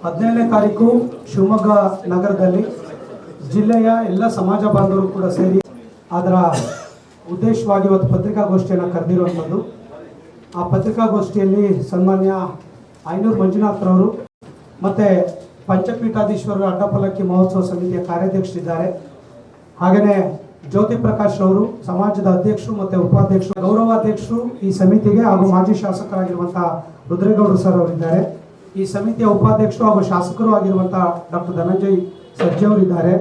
17ನೇ ತಾರೀಕು ಶಿವಮೊಗ್ಗ ನಗರದಲ್ಲಿ ಜಿಲ್ಲೆಯ ಎಲ್ಲ ಸಮಾಜ ಬಾಂಧವರು ಕೂಡ ಸೇರಿ ಅದರ ಉದ್ದೇಶವಾಗಿ ಇವತ್ತು ಪತ್ರಿಕಾಗೋಷ್ಠಿಯನ್ನು ಕರೆದಿರುವಂಥದ್ದು. ಆ ಪತ್ರಿಕಾಗೋಷ್ಠಿಯಲ್ಲಿ ಸನ್ಮಾನ್ಯ ಐನೂರು ಮಂಜುನಾಥ್ರವರು ಮತ್ತು ಪಂಚಪೀಠಾಧೀಶ್ವರರ ಅಡ್ಡಪಲ್ಲಕ್ಕಿ ಮಹೋತ್ಸವ ಸಮಿತಿಯ ಕಾರ್ಯಾಧ್ಯಕ್ಷರಿದ್ದಾರೆ. ಹಾಗೆಯೇ ಜ್ಯೋತಿ ಪ್ರಕಾಶ್ ಅವರು ಸಮಾಜದ ಅಧ್ಯಕ್ಷರು ಮತ್ತು ಉಪಾಧ್ಯಕ್ಷರು, ಗೌರವಾಧ್ಯಕ್ಷರು ಈ ಸಮಿತಿಗೆ ಹಾಗೂ ಮಾಜಿ ಶಾಸಕರಾಗಿರುವಂಥ ರುದ್ರೇಗೌಡರು ಸರ್ ಅವರಿದ್ದಾರೆ. ಈ ಸಮಿತಿಯ ಉಪಾಧ್ಯಕ್ಷರು ಹಾಗೂ ಶಾಸಕರು ಆಗಿರುವಂಥ ಡಾಕ್ಟರ್ ಧನಂಜಯ್ ಸರ್ಜಿ ಅವರಿದ್ದಾರೆ.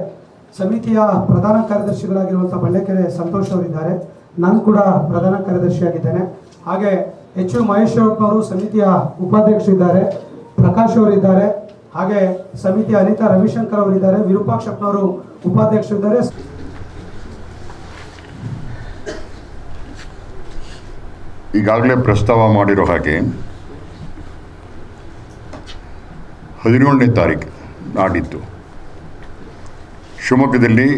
ಸಮಿತಿಯ ಪ್ರಧಾನ ಕಾರ್ಯದರ್ಶಿಗಳಾಗಿರುವಂಥ ಬಳ್ಳೆಕೆರೆ ಸಂತೋಷ್ ಅವರಿದ್ದಾರೆ. ನಾನು ಕೂಡ ಪ್ರಧಾನ ಕಾರ್ಯದರ್ಶಿಯಾಗಿದ್ದೇನೆ. ಹಾಗೆ ಎಚ್ ಮಹೇಶ್ ಅವರು ಸಮಿತಿಯ ಉಪಾಧ್ಯಕ್ಷರಿದ್ದಾರೆ. ಪ್ರಕಾಶ್ ಅವರಿದ್ದಾರೆ. ಹಾಗೆ ಸಮಿತಿಯ ಅನಿತಾ ರವಿಶಂಕರ್ ಅವರಿದ್ದಾರೆ. ವಿರೂಪಾಕ್ಷಪ್ಪನವರು ಉಪಾಧ್ಯಕ್ಷರಿದ್ದಾರೆ. ಈಗಾಗಲೇ ಪ್ರಸ್ತಾವ ಮಾಡಿರೋ ಹಾಗೆ 17ನೇ ತಾರೀಕು ನಾಡಿದ್ದು ಶಿವಮೊಗ್ಗದಲ್ಲಿ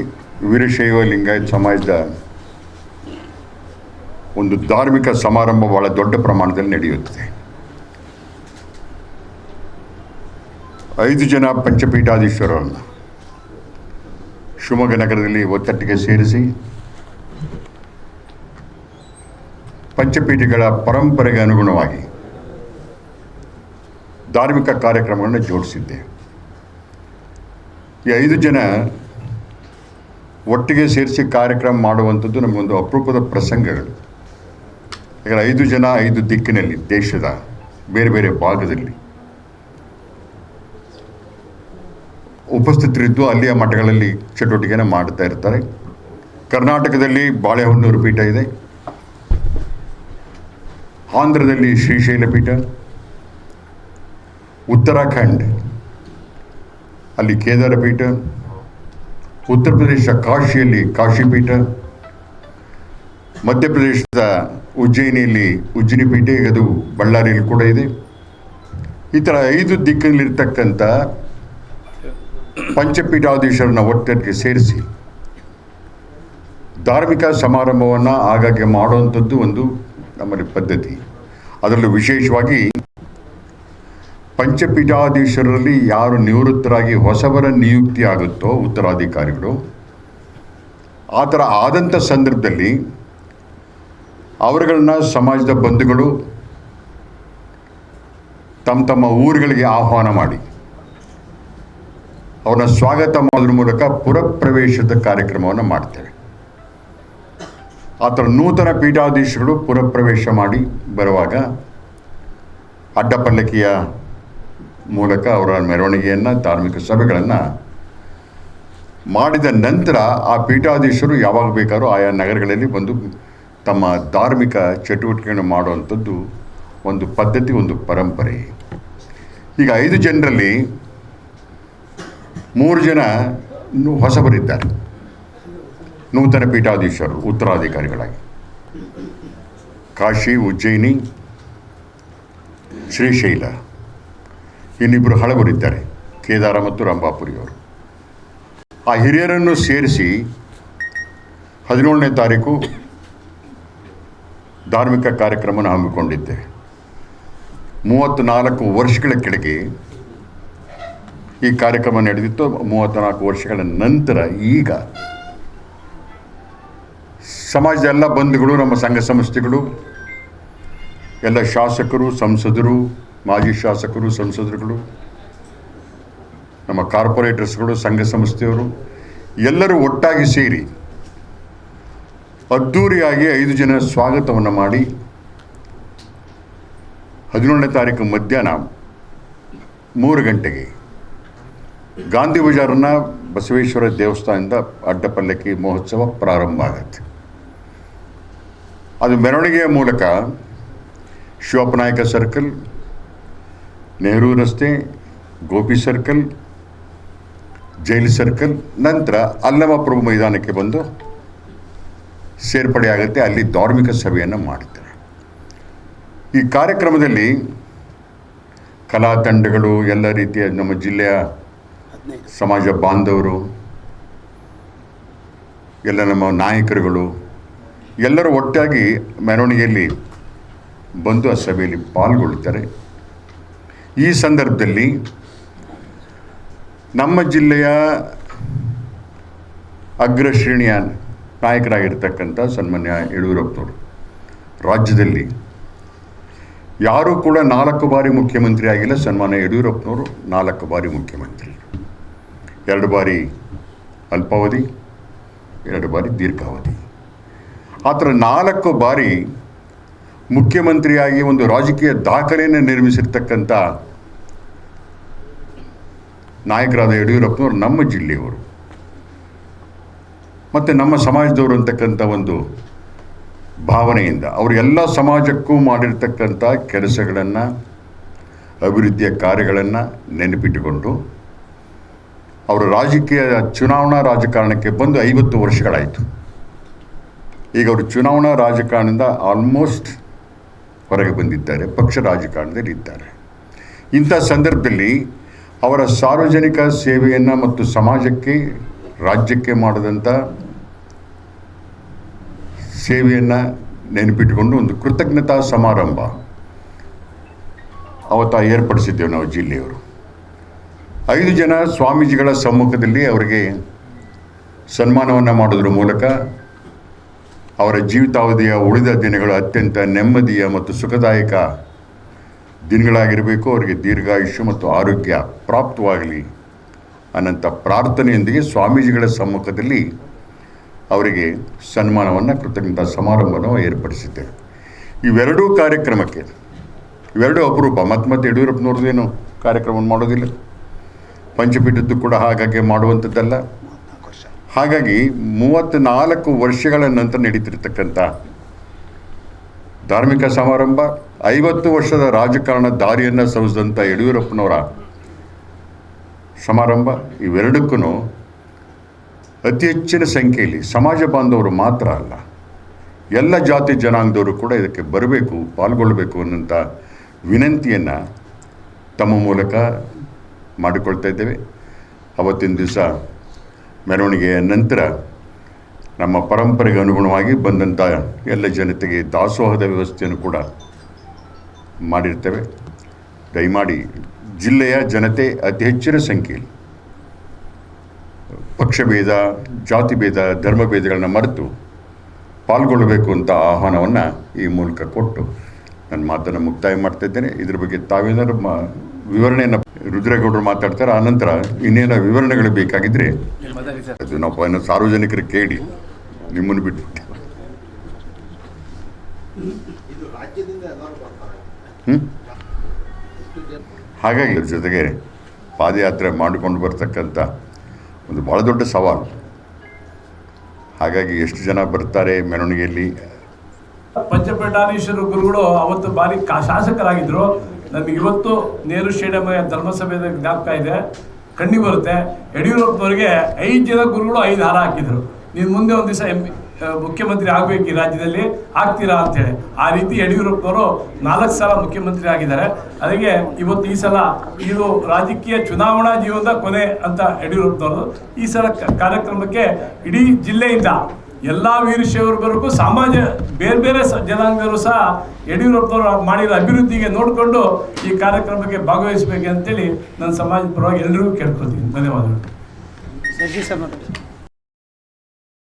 ವೀರಶೈವ ಲಿಂಗಾಯತ ಸಮಾಜದ ಒಂದು ಧಾರ್ಮಿಕ ಸಮಾರಂಭ ಬಹಳ ದೊಡ್ಡ ಪ್ರಮಾಣದಲ್ಲಿ ನಡೆಯುತ್ತದೆ. 5 ಜನ ಪಂಚಪೀಠಾಧೀಶ್ವರರನ್ನು ಶಿವಮೊಗ್ಗ ನಗರದಲ್ಲಿ ಒತ್ತಟ್ಟಿಗೆ ಸೇರಿಸಿ ಪಂಚಪೀಠಗಳ ಪರಂಪರೆಗೆ ಅನುಗುಣವಾಗಿ ಧಾರ್ಮಿಕ ಕಾರ್ಯಕ್ರಮಗಳನ್ನು ಜೋಡಿಸಿದ್ದೆ. ಈ 5 ಜನ ಒಟ್ಟಿಗೆ ಸೇರಿಸಿ ಕಾರ್ಯಕ್ರಮ ಮಾಡುವಂಥದ್ದು ನಮಗೊಂದು ಅಪರೂಪದ ಪ್ರಸಂಗಗಳು. ಈಗ 5 ಜನ 5 ದಿಕ್ಕಿನಲ್ಲಿ ದೇಶದ ಬೇರೆ ಬೇರೆ ಭಾಗದಲ್ಲಿ ಉಪಸ್ಥಿತರಿದ್ದು ಅಲ್ಲಿಯ ಮಠಗಳಲ್ಲಿ ಚಟುವಟಿಕೆಯನ್ನು ಮಾಡ್ತಾ ಇರ್ತಾರೆ. ಕರ್ನಾಟಕದಲ್ಲಿ ಬಾಳೆಹೊನ್ನೂರು ಪೀಠ ಇದೆ, ಆಂಧ್ರದಲ್ಲಿ ಶ್ರೀಶೈಲ ಪೀಠ, ಉತ್ತರಾಖಂಡ್ ಅಲ್ಲಿ ಕೇದಾರ ಪೀಠ, ಉತ್ತರ ಪ್ರದೇಶ ಕಾಶಿಯಲ್ಲಿ ಕಾಶಿಪೀಠ, ಮಧ್ಯಪ್ರದೇಶದ ಉಜ್ಜಯಿನಿಯಲ್ಲಿ ಉಜ್ಜಿನಿ ಪೀಠ, ಅದು ಬಳ್ಳಾರಿಯಲ್ಲಿ ಕೂಡ ಇದೆ. ಈ ಥರ 5 ದಿಕ್ಕಿನಲ್ಲಿರ್ತಕ್ಕಂಥ ಪಂಚಪೀಠಾಧೀಶರನ್ನ ಒಟ್ಟಿಗೆ ಸೇರಿಸಿ ಧಾರ್ಮಿಕ ಸಮಾರಂಭವನ್ನು ಆಗಾಗ್ಗೆ ಮಾಡುವಂಥದ್ದು ಒಂದು ನಮ್ಮಲ್ಲಿ ಪದ್ಧತಿ. ಅದರಲ್ಲೂ ವಿಶೇಷವಾಗಿ ಪಂಚಪೀಠಾಧೀಶರಲ್ಲಿ ಯಾರು ನಿವೃತ್ತರಾಗಿ ಹೊಸಬರ ನಿಯುಕ್ತಿ ಆಗುತ್ತೋ ಉತ್ತರಾಧಿಕಾರಿಗಳು, ಆ ಥರ ಆದಂಥ ಸಂದರ್ಭದಲ್ಲಿ ಅವರುಗಳನ್ನ ಸಮಾಜದ ಬಂಧುಗಳು ತಮ್ಮ ತಮ್ಮ ಊರುಗಳಿಗೆ ಆಹ್ವಾನ ಮಾಡಿ ಅವ್ರನ್ನ ಸ್ವಾಗತ ಮಾಡೋದ್ರ ಮೂಲಕ ಪುರಪ್ರವೇಶದ ಕಾರ್ಯಕ್ರಮವನ್ನು ಮಾಡ್ತೇವೆ. ಆ ಥರ ನೂತನ ಪೀಠಾಧೀಶಗಳು ಪುರಪ್ರವೇಶ ಮಾಡಿ ಬರುವಾಗ ಅಡ್ಡಪಲ್ಲಕ್ಕಿಯ ಮೂಲಕ ಅವರ ಮೆರವಣಿಗೆಯನ್ನು, ಧಾರ್ಮಿಕ ಸಭೆಗಳನ್ನು ಮಾಡಿದ ನಂತರ ಆ ಪೀಠಾಧೀಶರು ಯಾವಾಗ ಬೇಕಾದ್ರೂ ಆಯಾ ನಗರಗಳಲ್ಲಿ ಬಂದು ತಮ್ಮ ಧಾರ್ಮಿಕ ಚಟುವಟಿಕೆಗಳನ್ನು ಮಾಡುವಂಥದ್ದು ಒಂದು ಪದ್ಧತಿ, ಒಂದು ಪರಂಪರೆ. ಈಗ 5 ಜನರಲ್ಲಿ 3 ಜನ ಹೊಸಬರಿದ್ದಾರೆ, ನೂತನ ಪೀಠಾಧೀಶರು ಉತ್ತರಾಧಿಕಾರಿಗಳಾಗಿ. ಕಾಶಿ, ಉಜ್ಜಯಿನಿ, ಶ್ರೀಶೈಲ, ಇನ್ನಿಬ್ಬರು ಹಳಬರಿದ್ದಾರೆ, ಕೇದಾರ ಮತ್ತು ರಂಭಾಪುರಿಯವರು. ಆ ಹಿರಿಯರನ್ನು ಸೇರಿಸಿ 17ನೇ ತಾರೀಕು ಧಾರ್ಮಿಕ ಕಾರ್ಯಕ್ರಮವನ್ನು ಹಮ್ಮಿಕೊಂಡಿದ್ದೆ. 34 ವರ್ಷಗಳ ಕೆಳಗೆ ಈ ಕಾರ್ಯಕ್ರಮ ನಡೆದಿತ್ತು. 34 ವರ್ಷಗಳ ನಂತರ ಈಗ ಸಮಾಜದ ಎಲ್ಲ ಬಂಧುಗಳು, ನಮ್ಮ ಸಂಘ ಸಂಸ್ಥೆಗಳು, ಎಲ್ಲ ಶಾಸಕರು, ಸಂಸದರು, ಮಾಜಿ ಶಾಸಕರು, ಸಂಸದರುಗಳು, ನಮ್ಮ ಕಾರ್ಪೊರೇಟರ್ಸ್ಗಳು, ಸಂಘ ಸಂಸ್ಥೆಯವರು ಎಲ್ಲರೂ ಒಟ್ಟಾಗಿ ಸೇರಿ ಅದ್ಧೂರಿಯಾಗಿ 5 ಜನ ಸ್ವಾಗತವನ್ನು ಮಾಡಿ 17ನೇ ತಾರೀಕು ಮಧ್ಯಾಹ್ನ 3 ಗಂಟೆಗೆ ಗಾಂಧಿ ಬಜಾರ್ನ ಬಸವೇಶ್ವರ ದೇವಸ್ಥಾನದಿಂದ ಅಡ್ಡಪಲ್ಲಕ್ಕಿ ಮಹೋತ್ಸವ ಪ್ರಾರಂಭ ಆಗುತ್ತೆ. ಅದು ಮೆರವಣಿಗೆಯ ಮೂಲಕ ಶಿವಪ್ಪನಾಯಕ ಸರ್ಕಲ್, ನೆಹರು ರಸ್ತೆ, ಗೋಪಿ ಸರ್ಕಲ್, ಜೈಲ್ ಸರ್ಕಲ್, ನಂತರ ಅಲ್ಲಮಪ್ರಭು ಮೈದಾನಕ್ಕೆ ಬಂದು ಸೇರ್ಪಡೆಯಾಗುತ್ತೆ. ಅಲ್ಲಿ ಧಾರ್ಮಿಕ ಸಭೆಯನ್ನು ಮಾಡ್ತಾರೆ. ಈ ಕಾರ್ಯಕ್ರಮದಲ್ಲಿ ಕಲಾ ತಂಡಗಳು, ಎಲ್ಲ ರೀತಿಯ ನಮ್ಮ ಜಿಲ್ಲೆಯ ಸಮಾಜ ಬಾಂಧವರು, ಎಲ್ಲ ನಮ್ಮ ನಾಯಕರುಗಳು ಎಲ್ಲರೂ ಒಟ್ಟಾಗಿ ಮೆರವಣಿಗೆಯಲ್ಲಿ ಬಂದು ಆ ಸಭೆಯಲ್ಲಿ ಪಾಲ್ಗೊಳ್ತಾರೆ. ಈ ಸಂದರ್ಭದಲ್ಲಿ ನಮ್ಮ ಜಿಲ್ಲೆಯ ಅಗ್ರಶ್ರೇಣಿಯ ನಾಯಕರಾಗಿರ್ತಕ್ಕಂಥ ಸನ್ಮಾನ್ಯ ಯಡಿಯೂರಪ್ಪನವರು ರಾಜ್ಯದಲ್ಲಿ ಯಾರೂ ಕೂಡ 4 ಬಾರಿ ಮುಖ್ಯಮಂತ್ರಿ ಆಗಿಲ್ಲ. ಸನ್ಮಾನ್ಯ ಯಡಿಯೂರಪ್ಪನವರು 4 ಬಾರಿ ಮುಖ್ಯಮಂತ್ರಿ, 2 ಬಾರಿ ಅಲ್ಪಾವಧಿ, 2 ಬಾರಿ ದೀರ್ಘಾವಧಿ. ಆ ಥರ 4 ಬಾರಿ ಮುಖ್ಯಮಂತ್ರಿಯಾಗಿ ಒಂದು ರಾಜಕೀಯ ದಾಖಲೆಯನ್ನು ನಿರ್ಮಿಸಿರ್ತಕ್ಕಂಥ ನಾಯಕರಾದ ಯಡಿಯೂರಪ್ಪನವರು ನಮ್ಮ ಜಿಲ್ಲೆಯವರು ಮತ್ತು ನಮ್ಮ ಸಮಾಜದವರು ಅಂತಕ್ಕಂಥ ಒಂದು ಭಾವನೆಯಿಂದ ಅವರು ಎಲ್ಲ ಸಮಾಜಕ್ಕೂ ಮಾಡಿರ್ತಕ್ಕಂಥ ಕೆಲಸಗಳನ್ನು, ಅಭಿವೃದ್ಧಿಯ ಕಾರ್ಯಗಳನ್ನು ನೆನಪಿಟ್ಟುಕೊಂಡು ಅವರು ರಾಜಕೀಯ ಚುನಾವಣಾ ರಾಜಕಾರಣಕ್ಕೆ ಬಂದು 50 ವರ್ಷಗಳಾಯಿತು. ಈಗ ಅವರು ಚುನಾವಣಾ ರಾಜಕಾರಣದಿಂದ ಆಲ್ಮೋಸ್ಟ್ ಹೊರಗೆ ಬಂದಿದ್ದಾರೆ, ಪಕ್ಷ ರಾಜಕಾರಣದಲ್ಲಿ ಇದ್ದಾರೆ. ಇಂಥ ಸಂದರ್ಭದಲ್ಲಿ ಅವರ ಸಾರ್ವಜನಿಕ ಸೇವೆಯನ್ನು ಮತ್ತು ಸಮಾಜಕ್ಕೆ, ರಾಜ್ಯಕ್ಕೆ ಮಾಡಿದಂಥ ಸೇವೆಯನ್ನು ನೆನಪಿಟ್ಟುಕೊಂಡು ಒಂದು ಕೃತಜ್ಞತಾ ಸಮಾರಂಭ ಅವತ್ತು ಏರ್ಪಡಿಸಿದ್ದೇವೆ ನಾವು ಜಿಲ್ಲೆಯವರು. 5 ಜನ ಸ್ವಾಮೀಜಿಗಳ ಸಮ್ಮುಖದಲ್ಲಿ ಅವರಿಗೆ ಸನ್ಮಾನವನ್ನು ಮಾಡೋದ್ರ ಮೂಲಕ ಅವರ ಜೀವಿತಾವಧಿಯ ಉಳಿದ ದಿನಗಳು ಅತ್ಯಂತ ನೆಮ್ಮದಿಯ ಮತ್ತು ಸುಖದಾಯಕ ದಿನಗಳಾಗಿರಬೇಕು, ಅವರಿಗೆ ದೀರ್ಘಾಯುಷ್ಯ ಮತ್ತು ಆರೋಗ್ಯ ಪ್ರಾಪ್ತವಾಗಲಿ ಅನ್ನೋಂಥ ಪ್ರಾರ್ಥನೆಯೊಂದಿಗೆ ಸ್ವಾಮೀಜಿಗಳ ಸಮ್ಮುಖದಲ್ಲಿ ಅವರಿಗೆ ಸನ್ಮಾನವನ್ನು, ಕೃತಜ್ಞತಾ ಸಮಾರಂಭವನ್ನು ಏರ್ಪಡಿಸಿದ್ದೇವೆ. ಇವೆರಡೂ ಕಾರ್ಯಕ್ರಮಕ್ಕೆ, ಇವೆರಡೂ ಅಪರೂಪ. ಮತ್ತೆ ಯಡಿಯೂರಪ್ಪನವ್ರದ್ದೇನು ಕಾರ್ಯಕ್ರಮವನ್ನು ಮಾಡೋದಿಲ್ಲ, ಪಂಚಪೀಠದ್ದು ಕೂಡ ಹಾಗಾಗಿ ಮಾಡುವಂಥದ್ದಲ್ಲ. ಹಾಗಾಗಿ 34 ವರ್ಷಗಳ ನಂತರ ನಡೀತಿರ್ತಕ್ಕಂಥ ಧಾರ್ಮಿಕ ಸಮಾರಂಭ, 50 ವರ್ಷದ ರಾಜಕಾರಣ ದಾರಿಯನ್ನು ಸವಿಸಿದಂಥ ಯಡಿಯೂರಪ್ಪನವರ ಸಮಾರಂಭ, ಇವೆರಡಕ್ಕೂ ಅತಿ ಹೆಚ್ಚಿನ ಸಂಖ್ಯೆಯಲ್ಲಿ ಸಮಾಜ ಬಾಂಧವರು ಮಾತ್ರ ಅಲ್ಲ, ಎಲ್ಲ ಜಾತಿ ಜನಾಂಗದವರು ಕೂಡ ಇದಕ್ಕೆ ಬರಬೇಕು, ಪಾಲ್ಗೊಳ್ಳಬೇಕು ಅನ್ನೋಂಥ ವಿನಂತಿಯನ್ನು ತಮ್ಮ ಮೂಲಕ ಮಾಡಿಕೊಳ್ತಾ ಇದ್ದೇವೆ. ಅವತ್ತಿನ ದಿವಸ ಮೆರವಣಿಗೆಯ ನಂತರ ನಮ್ಮ ಪರಂಪರೆಗೆ ಅನುಗುಣವಾಗಿ ಬಂದಂಥ ಎಲ್ಲ ಜನತೆಗೆ ದಾಸೋಹದ ವ್ಯವಸ್ಥೆಯನ್ನು ಕೂಡ ಮಾಡಿರ್ತೇವೆ. ದಯಮಾಡಿ ಜಿಲ್ಲೆಯ ಜನತೆ ಅತಿ ಹೆಚ್ಚಿನ ಸಂಖ್ಯೆಯಲ್ಲಿ ಪಕ್ಷಭೇದ, ಜಾತಿಭೇದ, ಧರ್ಮಭೇದಗಳನ್ನ ಮರೆತು ಪಾಲ್ಗೊಳ್ಳಬೇಕು ಅಂತ ಆಹ್ವಾನವನ್ನು ಈ ಮೂಲಕ ಕೊಟ್ಟು ನನ್ನ ಮಾತನ್ನು ಮುಕ್ತಾಯ ಮಾಡ್ತಾಯಿದ್ದೇನೆ. ಇದ್ರ ಬಗ್ಗೆ ತಾವೇನಾದ್ರು ವಿವರಣೆಯನ್ನು ರುದ್ರೇಗೌಡರು ಮಾತಾಡ್ತಾರೆ. ಆನಂತರ ಇನ್ನೇನೋ ವಿವರಣೆಗಳು ಬೇಕಾಗಿದ್ದರೆ ಅದು ನಾವು ಸಾರ್ವಜನಿಕರಿಗೆ ಕೇಳಿ ನಿಮ್ಮನ್ನು ಬಿಟ್ಬಿಟ್ಟು ಹಾಗಾಗಿ ಇದ್ರ ಜೊತೆಗೆ ಪಾದಯಾತ್ರೆ ಮಾಡಿಕೊಂಡು ಬರ್ತಕ್ಕಂಥ ಒಂದು ಭಾಳ ದೊಡ್ಡ ಸವಾಲು. ಹಾಗಾಗಿ ಎಷ್ಟು ಜನ ಬರ್ತಾರೆ ಮೆರವಣಿಗೆಯಲ್ಲಿ. ಪಂಚಪೀಠಾಧೀಶರು ಗುರುಗಳು ಅವತ್ತು ಬಾರಿ ಶಾಸಕರಾಗಿದ್ದರು. ನಮಗೆ ಇವತ್ತು ನೆಹರು ಸ್ಟೇಡಿಯಂ ಧರ್ಮಸಭೆಯ ಜ್ಞಾಪಕ ಇದೆ, ಕಣ್ಣಿಗೆ ಬರುತ್ತೆ. ಯಡಿಯೂರಪ್ಪನವರಿಗೆ 5 ಜನ ಗುರುಗಳು 5 ಹಾರ ಹಾಕಿದರು. ನೀವು ಮುಂದೆ ಒಂದು ದಿವಸ ಮುಖ್ಯಮಂತ್ರಿ ಆಗಬೇಕು ಈ ರಾಜ್ಯದಲ್ಲಿ, ಆಗ್ತೀರಾ ಅಂತೇಳಿ. ಆ ರೀತಿ ಯಡಿಯೂರಪ್ಪನವರು 4 ಸಲ ಮುಖ್ಯಮಂತ್ರಿ ಆಗಿದ್ದಾರೆ. ಅದಕ್ಕೆ ಇವತ್ತು ಈ ಸಲ ಇದು ರಾಜಕೀಯ ಚುನಾವಣಾ ಜೀವನದ ಕೊನೆ ಅಂತ ಯಡಿಯೂರಪ್ಪನವರು ಈ ಸಲ ಕಾರ್ಯಕ್ರಮಕ್ಕೆ ಇಡೀ ಜಿಲ್ಲೆಯಿಂದ ಎಲ್ಲ ವೀರಶೈವರಿಗೂ ಸಮಾಜ ಬೇರೆ ಬೇರೆ ಜನಾಂಗದವರು ಸಹ ಯಡಿಯೂರಪ್ಪನವರು ಮಾಡಿರೋ ಅಭಿವೃದ್ಧಿಗೆ ನೋಡಿಕೊಂಡು ಈ ಕಾರ್ಯಕ್ರಮಕ್ಕೆ ಭಾಗವಹಿಸಬೇಕು ಅಂತೇಳಿ ನನ್ನ ಸಮಾಜದ ಪರವಾಗಿ ಎಲ್ಲರಿಗೂ ಕೇಳ್ಕೊತೀನಿ. ಧನ್ಯವಾದಗಳು.